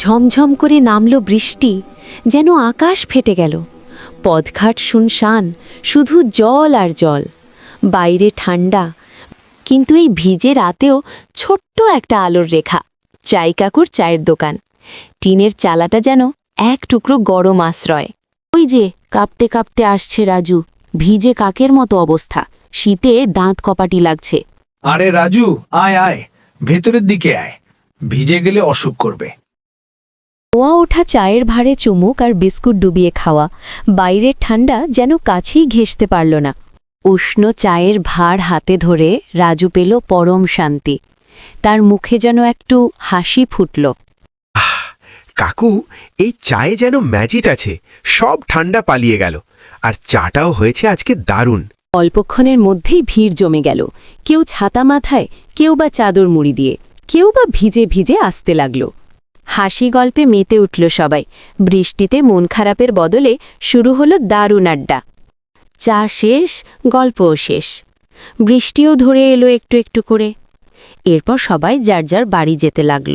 ঝমঝম করে নামল বৃষ্টি, যেন আকাশ ফেটে গেল। পথঘাট শুনশান, শুধু জল আর জল। বাইরে ঠান্ডা, কিন্তু এই ভিজে রাতেও ছোট্ট একটা আলোর রেখা। চাই কাকুর চায়ের দোকান। টিনের চালাটা যেন এক টুকরো গরম আশ্রয়। ওই যে কাঁপতে কাঁপতে আসছে রাজু, ভিজে কাকের মতো অবস্থা, শীতে দাঁত কপাটি লাগছে। আরে রাজু, আয় আয়, ভেতরের দিকে আয়, ভিজে গেলে অসুখ করবে। ধোঁয়া ওঠা চায়ের ভারে চুমুক আর বিস্কুট ডুবিয়ে খাওয়া, বাইরের ঠান্ডা যেন কাছেই ঘেঁষতে পারল না। উষ্ণ চায়ের ভাড় হাতে ধরে রাজু পেল পরম শান্তি। তার মুখে যেন একটু হাসি ফুটল। কাকু, এই চায়ে যেন ম্যাজিক আছে, সব ঠান্ডা পালিয়ে গেল। আর চাটাও হয়েছে আজকে দারুণ। অল্পক্ষণের মধ্যেই ভিড় জমে গেল। কেউ ছাতা মাথায়, কেউ বা চাদর মুড়ি দিয়ে, কেউ বা ভিজে ভিজে আসতে লাগল। হাসি গল্পে মেতে উঠল সবাই। বৃষ্টিতে মন খারাপের বদলে শুরু হলো দারুণ আড্ডা। চা শেষ, গল্পও শেষ। বৃষ্টিও ধরে এলো একটু একটু করে। এরপর সবাই যার যার বাড়ি যেতে লাগল।